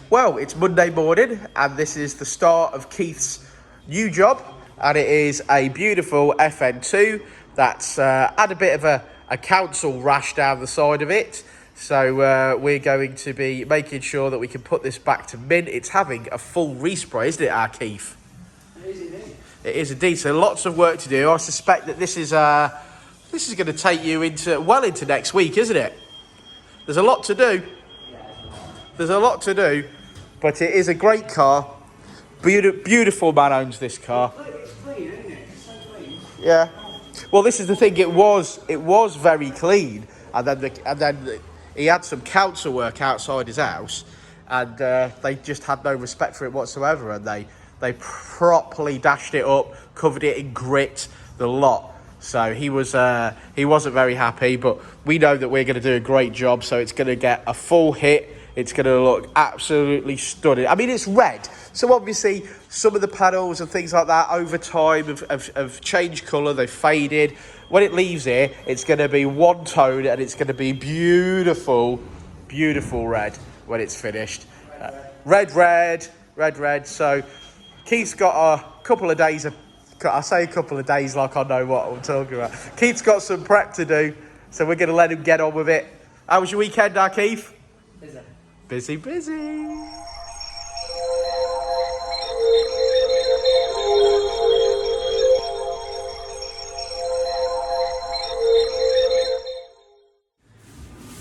Well, it's Monday morning and this is the start of Keith's new job, and it is a beautiful FN2 that's had a bit of a council rash down the side of it. So we're going to be making sure that we can put this back to mint. It's having a full respray, isn't it, Keith? It is indeed. It is indeed. So lots of work to do. I suspect that this is going to take you into next week, isn't it? There's a lot to do. There's a lot to do, but it is a great car. Beautiful man owns this car. It's clean, isn't it? It's so clean. Yeah. Well, this is the thing. It was very clean, and then he had some council work outside his house, and they just had no respect for it whatsoever, and they properly dashed it up, covered it in grit, the lot. So he wasn't very happy, but we know that we're going to do a great job, so it's going to get a full hit. It's going to look absolutely stunning. I mean, it's red, so obviously some of the panels and things like that over time have changed colour, they've faded. When it leaves here, it's going to be one tone, and it's going to be beautiful, beautiful red when it's finished. Red. So Keith's got a couple of days I say a couple of days like I know what I'm talking about. Keith's got some prep to do, so we're going to let him get on with it. How was your weekend, Keith? Busy.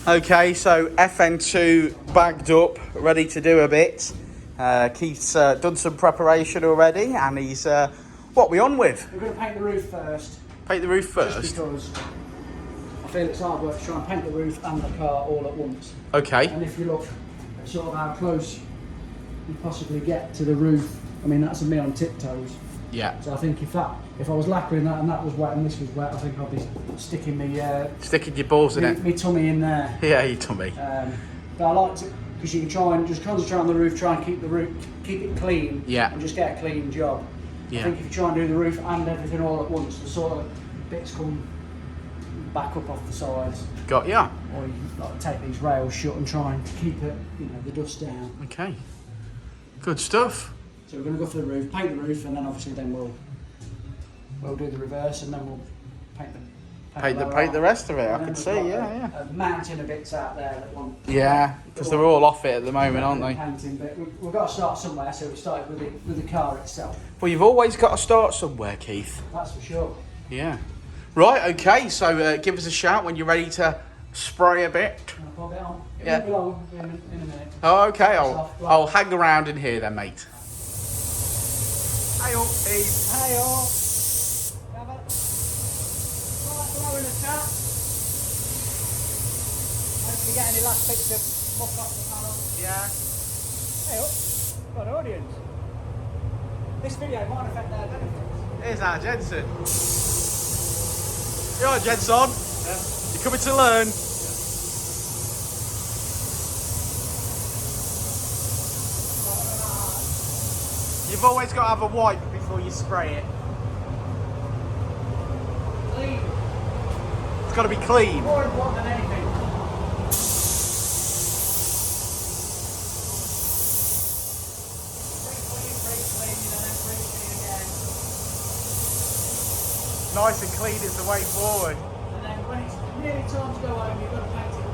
Okay, so FN2 bagged up, ready to do a bit. Keith's done some preparation already, and he's... what are we on with? We're going to paint the roof first. Paint the roof first? Just because I feel it's hard work to try and paint the roof and the car all at once. Okay. And if you look at sort of how close you possibly get to the roof, I mean, that's me on tiptoes. Yeah. So I think if I was lacquering that and that was wet and this was wet, I think I'd be sticking sticking your balls in it. My tummy in there. Yeah, your tummy. But I like to, because you can try and just concentrate on the roof, try and keep it clean. Yeah. And just get a clean job. Yeah. I think if you try and do the roof and everything all at once, the sort of bits come back up off the sides. Got ya. Or you like take these rails shut and try and keep it, the dust down. Okay. Good stuff. So we're going to go for the roof, paint the roof, and then obviously we'll do the reverse, and then we'll paint the rest of it. I can see. Yeah. A mountain of bits out there that want. Yeah, because they're all off it at the moment, aren't they? Painting, but we've got to start somewhere. So we started with the car itself. Well, you've always got to start somewhere, Keith. That's for sure. Yeah. Right. Okay. So give us a shout when you're ready to spray a bit. I'll pop it on. Yeah. It won't be long in a minute. Oh, okay. I'll hang around in here then, mate. Hey-o, Eve. Hey-o. Blowing a chat. Hope you get any last bits of muck off the panel. Yeah. Hey-o. Got an audience. This video might affect their benefits. Here's our Jensen. You alright, Jensen? Yeah. You coming to learn? You've always got to have a wipe before you spray it. Clean. It's got to be clean. More important than anything. Clean, and then clean again. Nice and clean is the way forward. And then when it's nearly time to go home, you've got to paint it.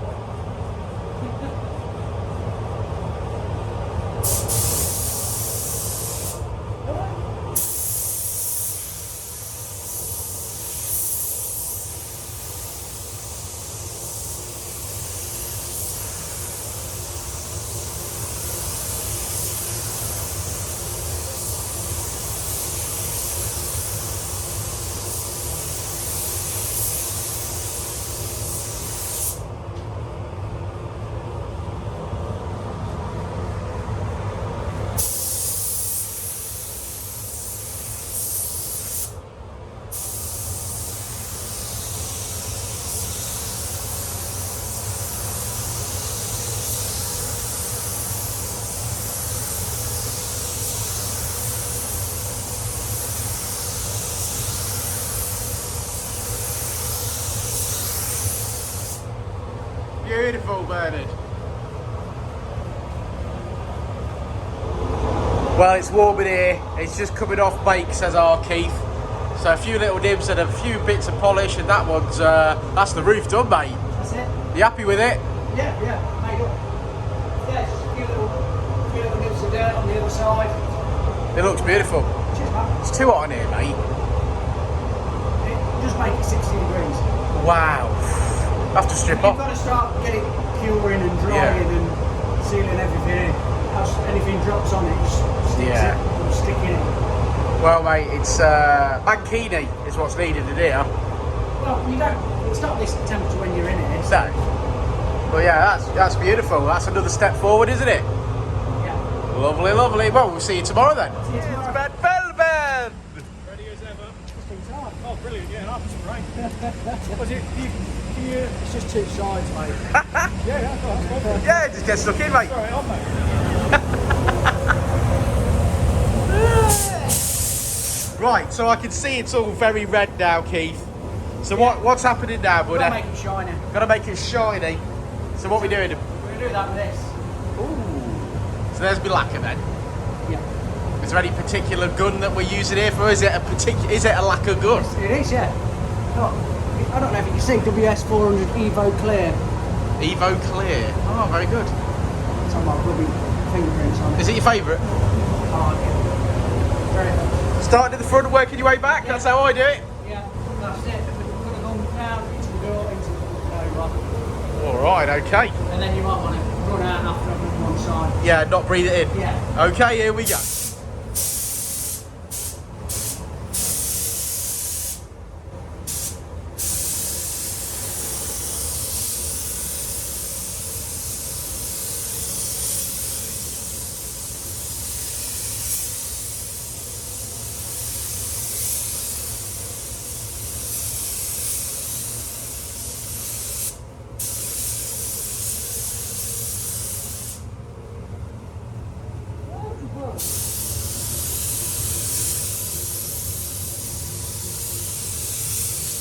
Beautiful, Bernard. Well, it's warm in here. It's just coming off bake, says our Keith. So a few little dibs and a few bits of polish, and that one's that's the roof done, mate. That's it. You happy with it? Yeah, made up. Yeah, just a few little bits of dirt on the other side. It looks beautiful. Cheers, man. It's too hot in here, mate. It does make it 60 degrees. Wow. I have to strip You've off. got to start getting curing and drying and sealing everything in. As anything drops on it, just sticks it, or stick in it. Well, mate, it's mankini is what's needed in here. Well, it's not this temperature when you're in it. So, well, yeah, that's beautiful. That's another step forward, isn't it? Yeah. Lovely, lovely. Well, we'll see you tomorrow then. See you tomorrow. It's Bad Velvet. Ready as ever. Just in time. Oh, brilliant. Yeah, and after spray. It's just two sides, mate. Yeah, that's perfect. Yeah, just get stuck in, mate. Sorry, on, mate. Right, so I can see it's all very red now, Keith. So what's happening now, buddy? Gotta make it shiny. Gotta make it shiny. So what we doing? We're gonna do that with this. Ooh. So there's my lacquer then. Yeah. Is there any particular gun that we're using here for? Is it a lacquer gun? It is, yeah. Look, I don't know if you can see WS400 Evo Clear. Evo Clear. Oh, very good. It's on my rubby fingerprints on it. Is it your favourite? Oh, yeah. Very good. Starting at the front and working your way back. That's how I do it. Yeah, that's it. We're gonna go down into the door, into the over. All right. Okay. And then you might want to run out after on one side. Yeah. Not breathe it in. Yeah. Okay. Here we go.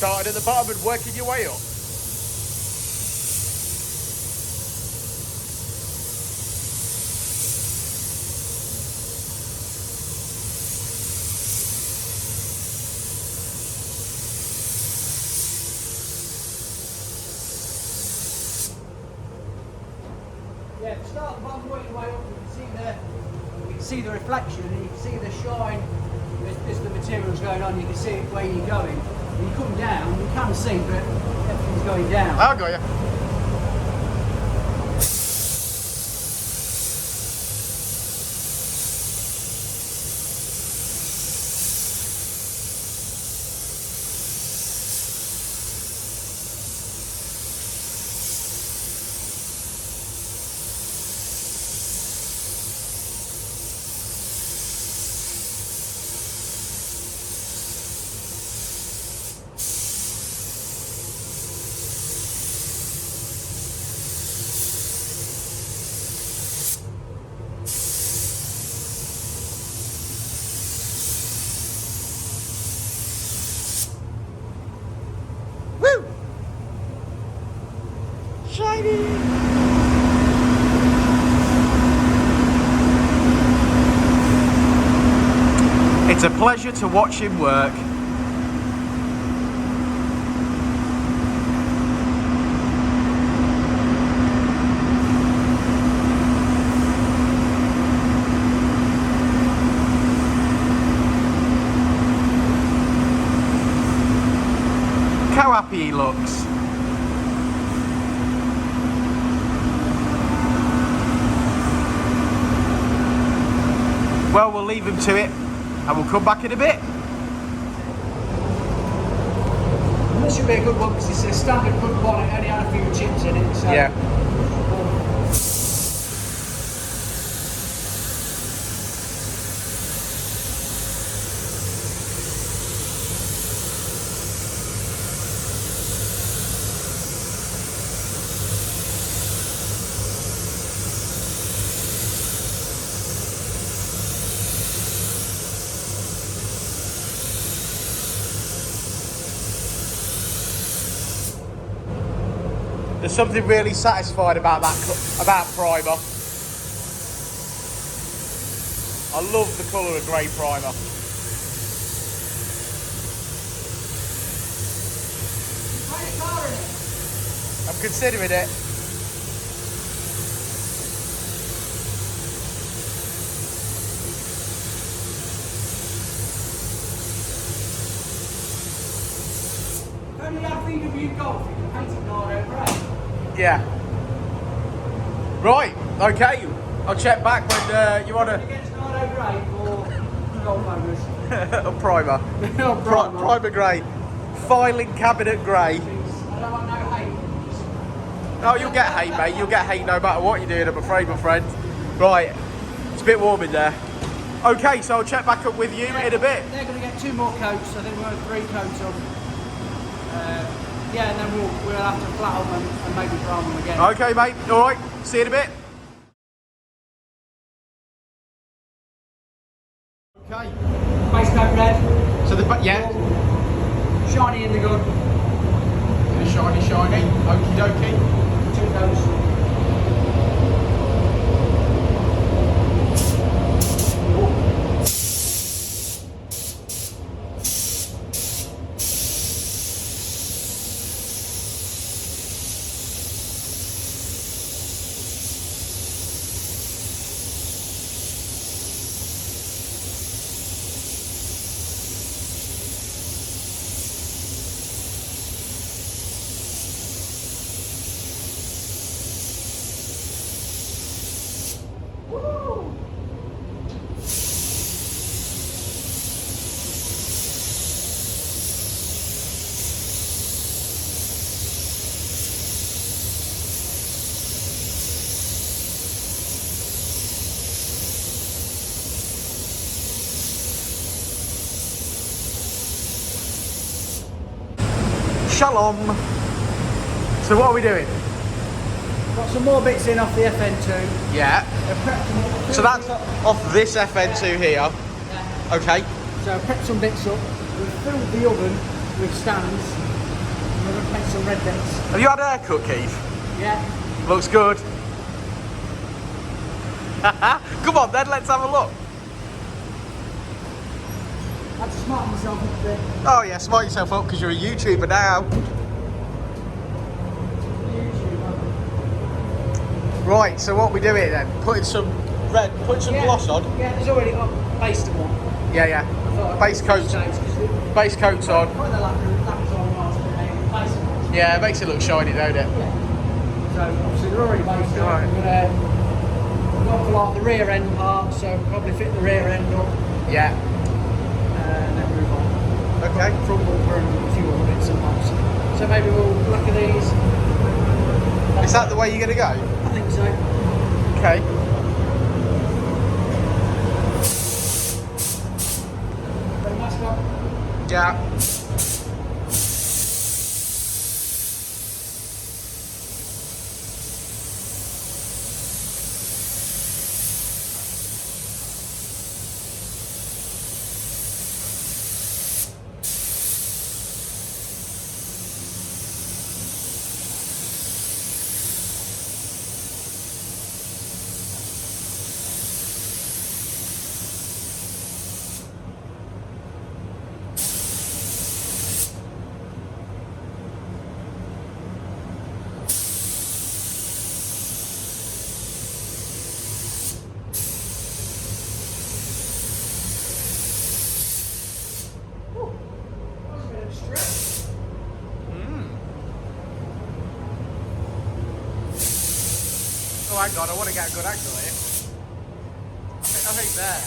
Starting at the bottom and working your way up. Yeah, start the bottom, work your way up. You can see the reflection, and you can see the shine. As the material's going on, you can see where you're going. When you come down, you can see, but everything's going down. I got you. Woo! Shiny! It's a pleasure to watch him work. How happy he looks. Well, we'll leave him to it and we'll come back in a bit. This should be a good one because it's a standard good bonnet, only had a few chips in it. So. Yeah. There's something really satisfying about that, about primer. I love the colour of grey primer. Put a car in it. I'm considering it. If only had VW Golf, you can paint it Nardo grey. Yeah. Right, okay. I'll check back when you want to... Against Nardo grey or Golf owners. a primer. Primer grey. Filing cabinet grey. I don't want no hate. Oh, you'll get hate, mate. You'll get hate no matter what you're doing, I'm afraid, my friend. Right, it's a bit warm in there. Okay, so I'll check back up with you in a bit. They're going to get 2 more coats. I think we're going to 3 coats on. Yeah, and then we'll have to flat them and maybe prime them again. Okay, mate. All right. See you in a bit. Okay. Base coat red. So the yeah. Shiny in the gun. Shiny, shiny. Okie dokie. 2 coats. Shalom. So what are we doing? Got some more bits in off the FN2. Yeah. So that's off this FN2 here. Yeah. Okay. So I've prepped some bits up. We've filled the oven with stands. And we're going to paint some red bits. Have you had a haircut, Keith? Yeah. Looks good. Come on then, let's have a look. I had to smarten myself up a bit. Oh yeah, smart yourself up because you're a YouTuber now. Right, so what we do here then? Putting some gloss on. Yeah, there's already based one. Yeah. Base coats. Base coats on. Put the lacquers on whilst we're basing ones. Yeah, it makes it look shiny, don't it? Yeah. So obviously they're already based on. Right. We're going for like the rear end part, so probably fit the rear end up Yeah. and then move on. Okay. Front bumper and a few other bits and bobs. So maybe we'll look at these. Is that the way you're going to go? I think so. Okay. Put the mask on. Yeah. Oh, hang on, I want to get a good angle here. I think there.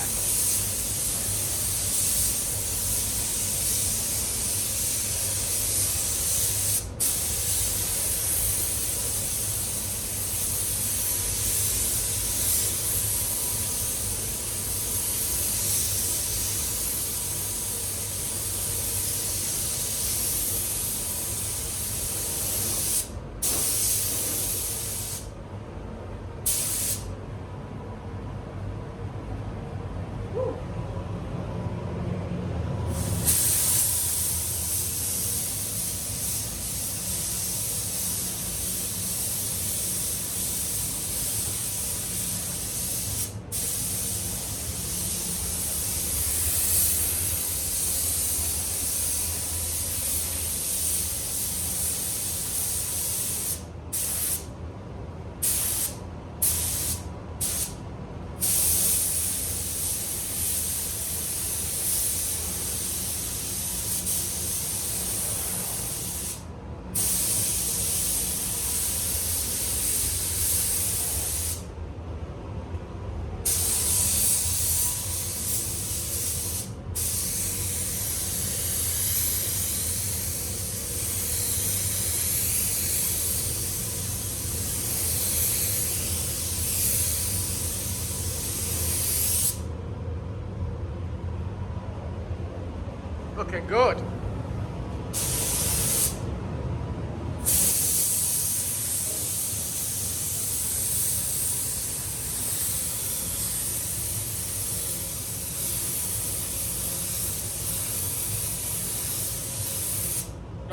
Looking good.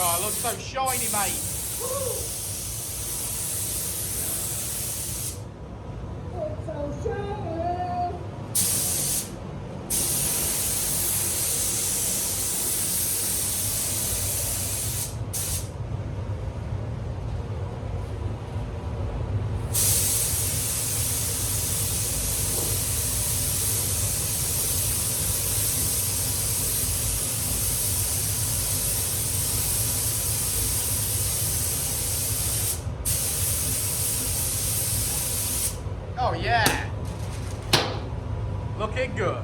Oh, it looks so shiny, mate. It's so shiny. Oh yeah, looking good.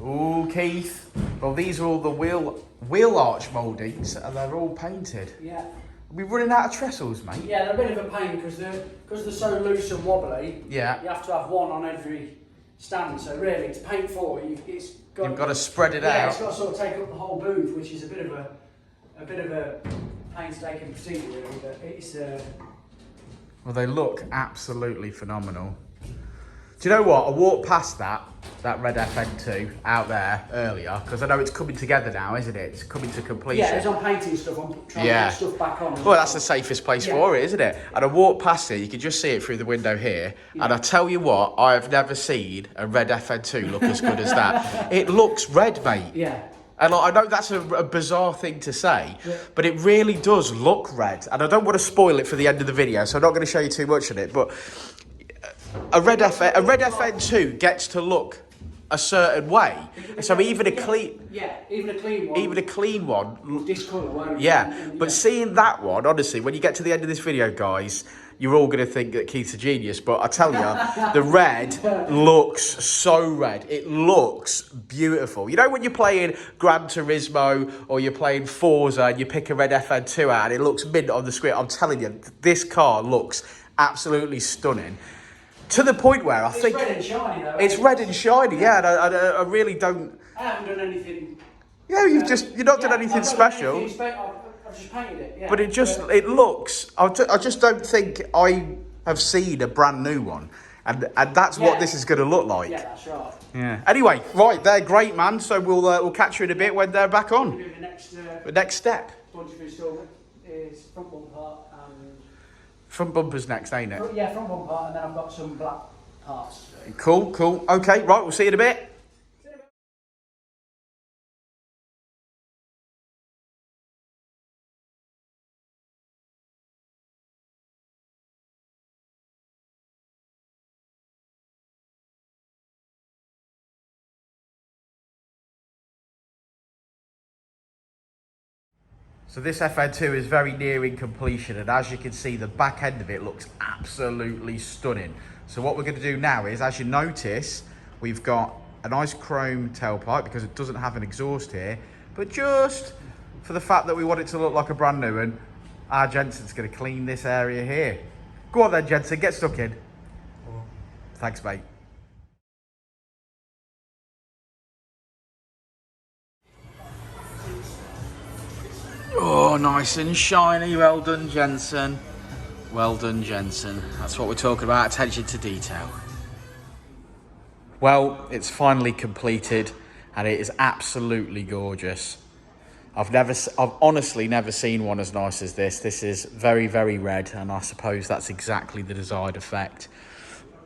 Ooh, Keith. Well, these are all the wheel arch mouldings, and they're all painted. Yeah. Are we running out of trestles, mate? Yeah, they're a bit of a pain because they're so loose and wobbly. Yeah. You have to have one on every stand. So really, to paint for you've got to spread it yeah, out. it's got to sort of take up the whole booth, which is a bit of a painstaking procedure, really. But it's. Well, they look absolutely phenomenal. Do you know what? I walked past that red FN2 out there earlier because I know it's coming together now, isn't it? It's coming to completion. Yeah, it's on painting stuff. I'm trying to get stuff back on. Well, that's the safest place for it, isn't it? And I walked past it, you can just see it through the window here. Yeah. And I tell you what, I have never seen a red FN2 look as good as that. It looks red, mate. Yeah. And I know that's a bizarre thing to say, but it really does look red. And I don't want to spoil it for the end of the video, so I'm not going to show you too much of it. But a red FN2 gets to look a certain way. So even a clean one, discolour, won't it? yeah. But seeing that one, honestly, when you get to the end of this video, guys, you're all going to think that Keith's a genius. But I tell you, the red looks so red. It looks beautiful. You know when you're playing Gran Turismo or you're playing Forza and you pick a red FN2 out and it looks mint on the screen? I'm telling you, this car looks absolutely stunning. To the point where I think... It's red and shiny, though. It's red and shiny, yeah. And I really don't... I haven't done anything... Yeah, you've not done anything special. I've just painted it, yeah. But it looks... I just don't think I have seen a brand new one. And that's what this is going to look like. Yeah, that's right. Yeah. Anyway, right, they're great, man. So we'll catch you in a bit when they're back on. The next step. Bunch of installment is front bumper and... Front bumper's next, ain't it? Yeah, front bumper, and then I've got some black parts. Cool. Okay, right, we'll see you in a bit. So this FN2 is very nearing completion, and as you can see, the back end of it looks absolutely stunning. So what we're going to do now is, as you notice, we've got a nice chrome tailpipe because it doesn't have an exhaust here, but just for the fact that we want it to look like a brand new one, our Jensen's going to clean this area here. Go on then, Jensen, get stuck in. Thanks, mate. Oh, nice and shiny. Well done, Jensen. Well done, Jensen. That's what we're talking about, attention to detail. Well, it's finally completed and it is absolutely gorgeous. I've honestly never seen one as nice as this. This is very, very red, and I suppose that's exactly the desired effect.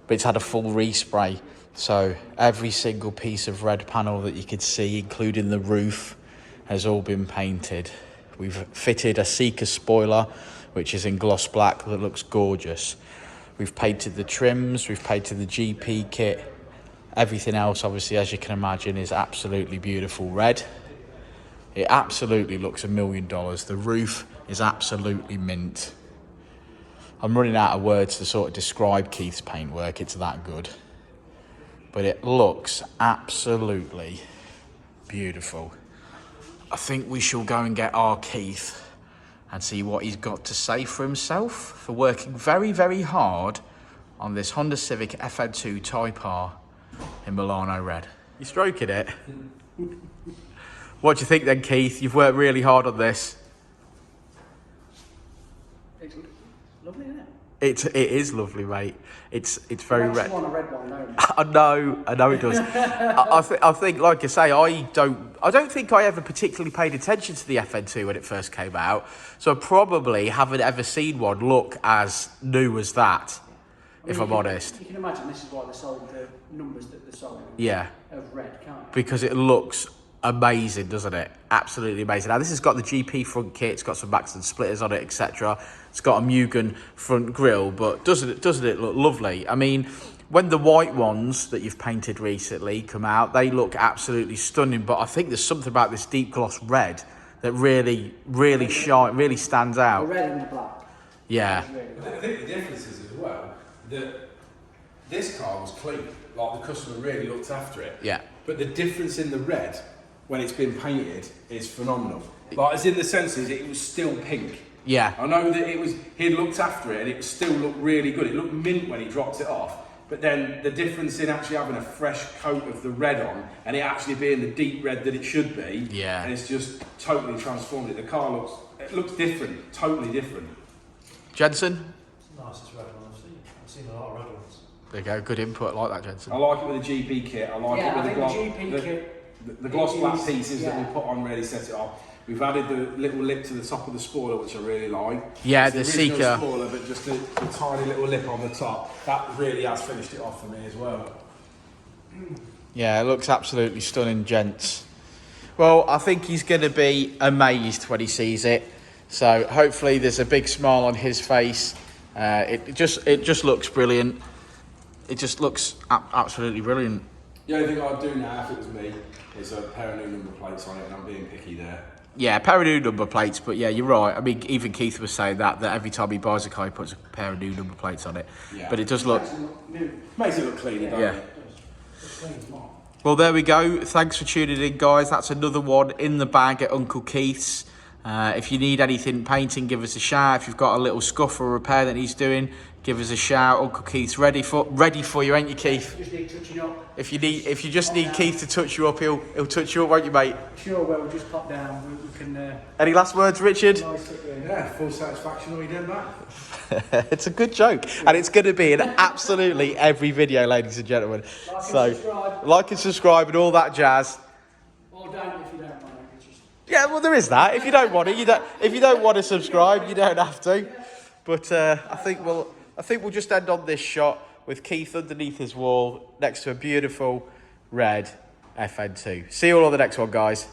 But it's had a full respray, so every single piece of red panel that you could see, including the roof, has all been painted. We've fitted a Seeker spoiler, which is in gloss black, that looks gorgeous. We've painted the trims, we've painted the GP kit. Everything else, obviously, as you can imagine, is absolutely beautiful red. It absolutely looks $1 million. The roof is absolutely mint. I'm running out of words to sort of describe Keith's paintwork, it's that good. But it looks absolutely beautiful. I think we shall go and get our Keith and see what he's got to say for himself for working very, very hard on this Honda Civic Fn2 TypeR in Milano Red. You stroking it? What do you think then, Keith? You've worked really hard on this. It's lovely, isn't it? It is lovely, mate. It's very Makes red. you want a red one, don't it? I know it does. I think, like I say, I don't think I ever particularly paid attention to the FN2 when it first came out. So I probably haven't ever seen one look as new as that, if I'm honest. You can imagine this is why they sold the numbers that they sold. Yeah. Of red, can't you? Because it looks amazing, doesn't it? Absolutely amazing. Now, this has got the GP front kit. It's got some Maxton splitters on it, etc. It's got a Mugen front grille, but doesn't it look lovely? I mean, when the white ones that you've painted recently come out, they look absolutely stunning. But I think there's something about this deep gloss red that really stands out. The red and the black. Yeah. I think the difference is as well that this car was clean. Like, the customer really looked after it. Yeah. But the difference in the red when it's been painted is phenomenal. Like, as in the sense is it was still pink. Yeah. I know that he'd looked after it and it still looked really good. It looked mint when he dropped it off. But then the difference in actually having a fresh coat of the red on and it actually being the deep red that it should be, yeah, and it's just totally transformed it. The car looks different, totally different. Jensen? It's the nicest red one I've seen a lot of red ones. There you go, good input. I like that, Jensen. I like it with the GP kit. I like it with the gloss black pieces that we put on really set it off. We've added the little lip to the top of the spoiler, which I really like. Yeah, it's the original Seeker spoiler, but just the tiny little lip on the top. That really has finished it off for me as well. Yeah, it looks absolutely stunning, gents. Well, I think he's going to be amazed when he sees it. So hopefully there's a big smile on his face. It just looks brilliant. It just looks absolutely brilliant. The only thing I'd do now if it was me is a pair of new number plates on it, and I'm being picky there. Yeah, a pair of new number plates, but yeah, you're right. I mean, even Keith was saying that every time he buys a car, he puts a pair of new number plates on it. Yeah. But it does look... Makes it look cleaner, doesn't yeah. it? Well, there we go. Thanks for tuning in, guys. That's another one in the bag at Uncle Keith's. If you need anything painting, give us a shout. If you've got a little scuff or repair that he's doing, give us a shout. Uncle Keith's ready for you, ain't you, Keith? Just need touching up. If you just need Keith to touch you up, he'll touch you up, won't you, mate? Sure, well, we'll just pop down. We can. Any last words, Richard? Yeah, full satisfaction when we did that. It's a good joke, and it's going to be in absolutely every video, ladies and gentlemen. Like and subscribe and all that jazz. Or don't if you don't want it. Yeah, well, there is that. If you don't want it, if you don't want to subscribe, you don't have to. But I think we'll just end on this shot with Keith underneath his wall next to a beautiful red FN2. See you all on the next one, guys.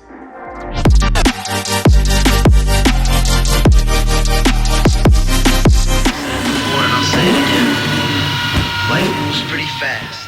I'll say it again. Life moves pretty fast.